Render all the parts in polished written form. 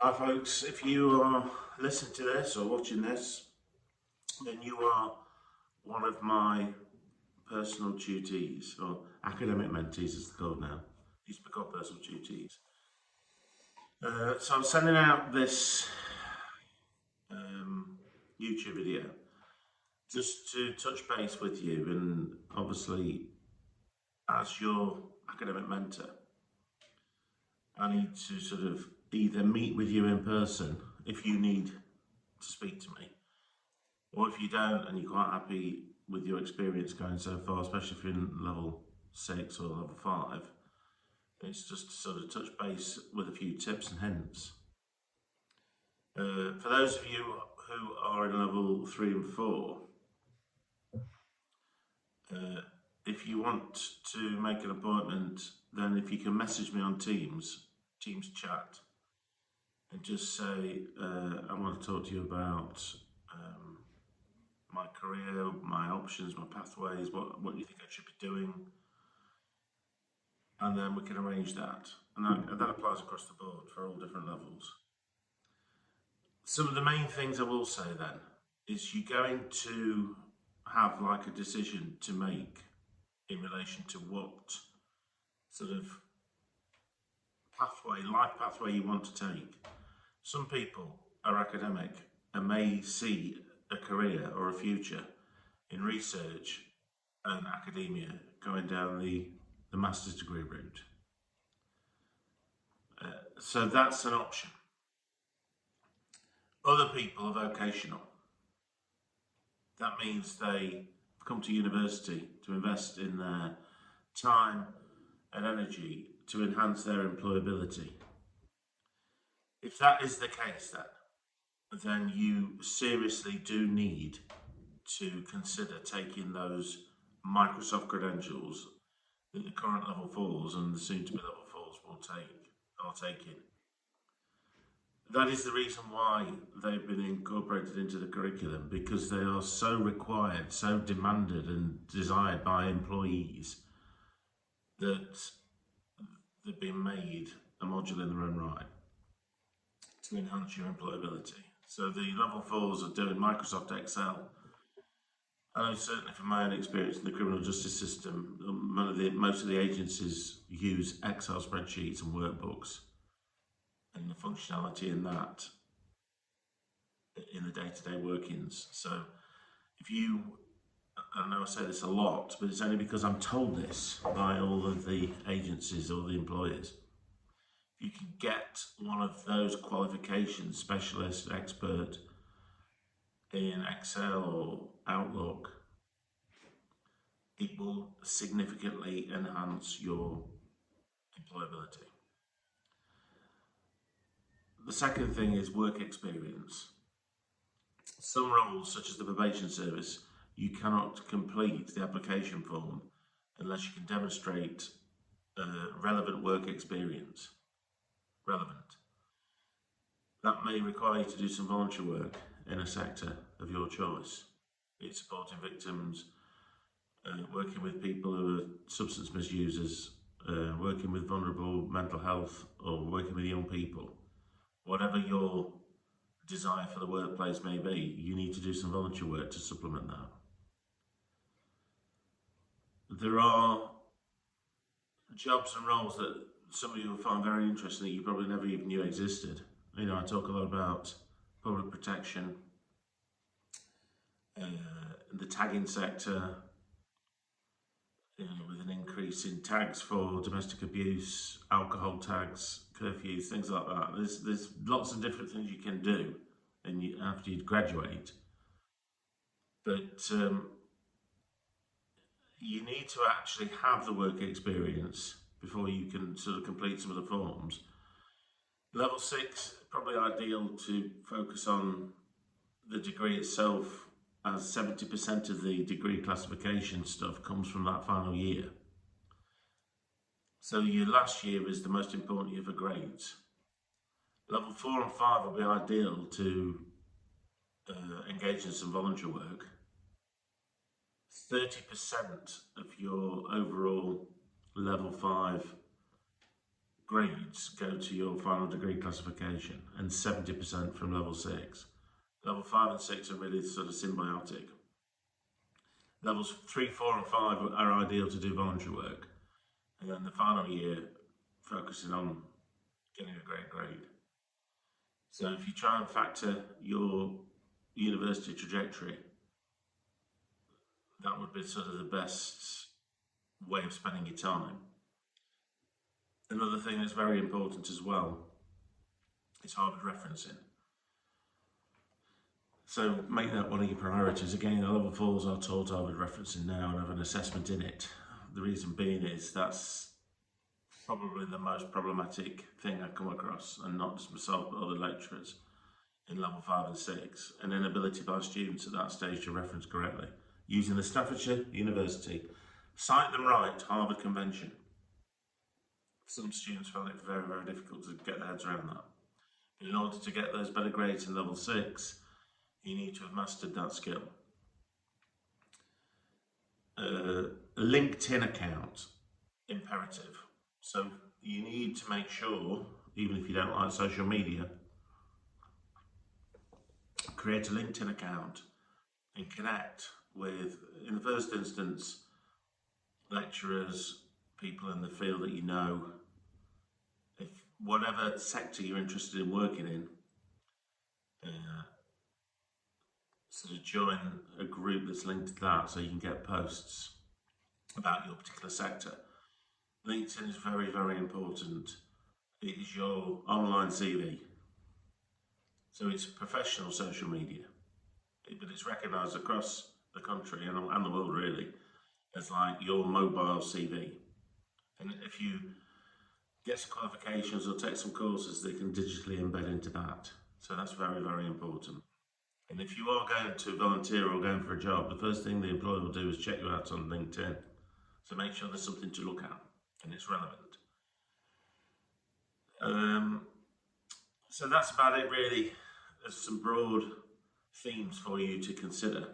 Hi folks, if you are listening to this or watching this, then you are one of my personal tutees, or academic mentees as they're called now. Used to be called personal tutees. So I'm sending out this YouTube video just to touch base with you, and obviously as your academic mentor, I need to sort of either meet with you in person if you need to speak to me, or if you don't and you're quite happy with your experience going so far, especially if you're in level 6 or level 5, it's just to sort of touch base with a few tips and hints. For those of you who are in level 3 and 4, if you want to make an appointment, then if you can message me on Teams chat, and just say, I want to talk to you about my career, my options, my pathways, what you think I should be doing, and then we can arrange that. And that applies across the board for all different levels. Some of the main things I will say then is you're going to have like a decision to make in relation to what sort of life pathway you want to take. Some people are academic and may see a career or a future in research and academia going down the master's degree route. So that's an option. Other people are vocational. That means they come to university to invest in their time and energy to enhance their employability. If that is the case, then you seriously do need to consider taking those Microsoft credentials that the current level 4s and the soon to be level 4s are taking. That is the reason why they've been incorporated into the curriculum, because they are so required, so demanded and desired by employees that they've been made a module in their own right to enhance your employability. So the level 4s are doing Microsoft Excel. I know certainly from my own experience in the criminal justice system, most of the agencies use Excel spreadsheets and workbooks, and the functionality in that in the day-to-day workings. So if you, I know I say this a lot, but it's only because I'm told this by all of the agencies or the employers. You can get one of those qualifications, specialist, expert in Excel or Outlook, it will significantly enhance your employability. The second thing is work experience. Some roles, such as the probation service, you cannot complete the application form unless you can demonstrate relevant work experience. That may require you to do some voluntary work in a sector of your choice. It's supporting victims, working with people who are substance misusers, working with vulnerable mental health, or working with young people. Whatever your desire for the workplace may be, you need to do some voluntary work to supplement that. There are jobs and roles that some of you will find very interesting that you probably never even knew existed. You know, I talk a lot about public protection, the tagging sector, with an increase in tags for domestic abuse, alcohol tags, curfews, things like that. There's lots of different things you can do after you graduate, but you need to actually have the work experience before you can sort of complete some of the forms. Level 6, probably ideal to focus on the degree itself, as 70% of the degree classification stuff comes from that final year. So your last year is the most important year for grades. Level 4 and 5 will be ideal to engage in some voluntary work. 30% of your overall level 5 grades go to your final degree classification and 70% from level 6. Level 5 and 6 are really sort of symbiotic. Levels 3, 4 and 5 are ideal to do voluntary work, and then the final year focusing on getting a great grade. So if you try and factor your university trajectory, that would be sort of the best way of spending your time. Another thing that's very important as well is Harvard referencing. So make that one of your priorities. Again, the level 4s are taught Harvard referencing now and have an assessment in it. The reason being is that's probably the most problematic thing I come across, and not just myself but other lecturers in level 5 and 6, an inability by students at that stage to reference correctly. Using the Staffordshire University Cite Them Right Harvard Convention. Some students found it very, very difficult to get their heads around that. But in order to get those better grades in level 6, you need to have mastered that skill. A LinkedIn account, imperative. So you need to make sure, even if you don't like social media, create a LinkedIn account and connect with, in the first instance, lecturers, people in the field that you know. If whatever sector you're interested in working in, sort of join a group that's linked to that so you can get posts about your particular sector. LinkedIn is very, very important. It is your online CV. So it's professional social media, but it's recognised across the country and the world really as like your mobile CV. And if you get some qualifications or take some courses, they can digitally embed into that. So that's very, very important. And if you are going to volunteer or going for a job, the first thing the employer will do is check you out on LinkedIn. So make sure there's something to look at and it's relevant. So that's about it really. There's some broad themes for you to consider.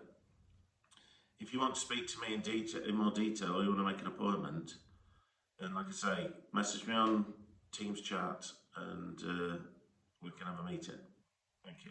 If you want to speak to me in more detail, or you want to make an appointment, then like I say, message me on Teams chat and we can have a meeting. Thank you.